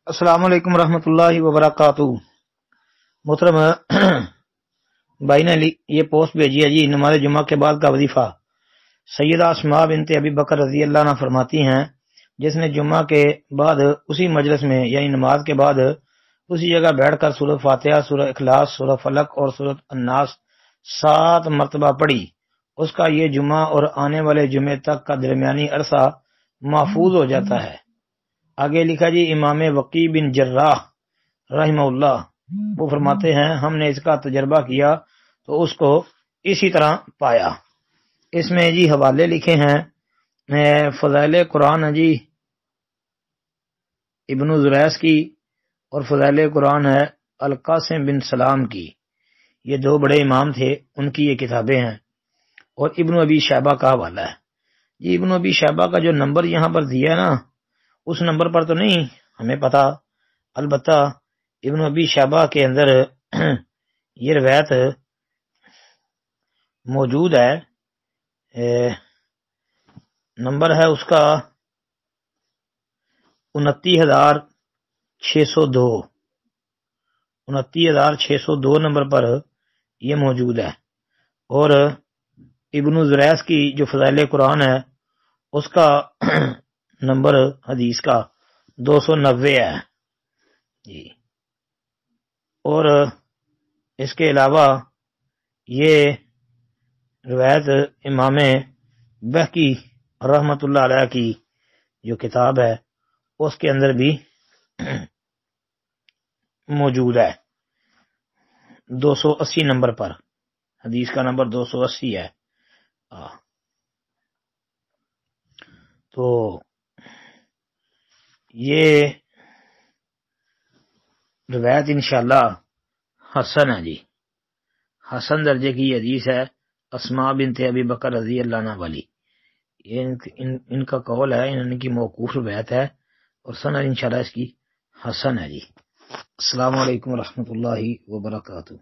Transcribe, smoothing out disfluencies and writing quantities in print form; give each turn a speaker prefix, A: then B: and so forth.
A: السلام علیکم ورحمۃ اللہ وبرکاتہ۔ محترم بھائی نے یہ پوسٹ بھیجی ہے جی، نماز جمعہ کے بعد کا وظیفہ۔ سیدہ اسماء بنت ابی بکر رضی اللہ عنہ فرماتی ہیں، جس نے جمعہ کے بعد اسی مجلس میں یعنی نماز کے بعد اسی جگہ بیٹھ کر سورۃ فاتحہ، سورۃ اخلاص، سورۃ فلق اور سورۃ الناس 7 مرتبہ پڑھی، اس کا یہ جمعہ اور آنے والے جمعے تک کا درمیانی عرصہ محفوظ ہو جاتا ہے۔ آگے لکھا جی، امام وقی بن جراح رحمہ اللہ وہ فرماتے ہیں، ہم نے اس کا تجربہ کیا تو اس کو اسی طرح پایا۔ اس میں جی حوالے لکھے ہیں، فضائل قرآن ہے جی ابن زریس کی، اور فضائل قرآن ہے القاسم بن سلام کی، یہ 2 بڑے امام تھے، ان کی یہ کتابیں ہیں۔ اور ابن ابی شیبہ کا حوالہ ہے جی۔ ابن ابی شیبہ کا جو نمبر یہاں پر دیا ہے نا، اس نمبر پر تو نہیں ہمیں پتا، البتہ ابن ابی شیبہ کے اندر یہ روایت موجود ہے، نمبر ہے اس کا 29,602 29,602 نمبر پر یہ موجود ہے۔ اور ابن زریس کی جو فضائل قرآن ہے اس کا نمبر حدیث کا 290 ہے جی۔ اور اس کے علاوہ یہ روایت امام بہقی رحمۃ اللہ علیہ کی جو کتاب ہے اس کے اندر بھی موجود ہے، 280 نمبر پر، حدیث کا نمبر 280 ہے۔ تو یہ روایت انشاءاللہ حسن ہے جی، حسن درجے کی حدیث ہے، اسماء بنت ابی بکر رضی اللہ عنہ والی، ان کا قول ہے، ان کی موقوف روایت ہے، اور سند انشاءاللہ اس کی حسن ہے جی۔ السلام علیکم ورحمۃ اللہ وبرکاتہ۔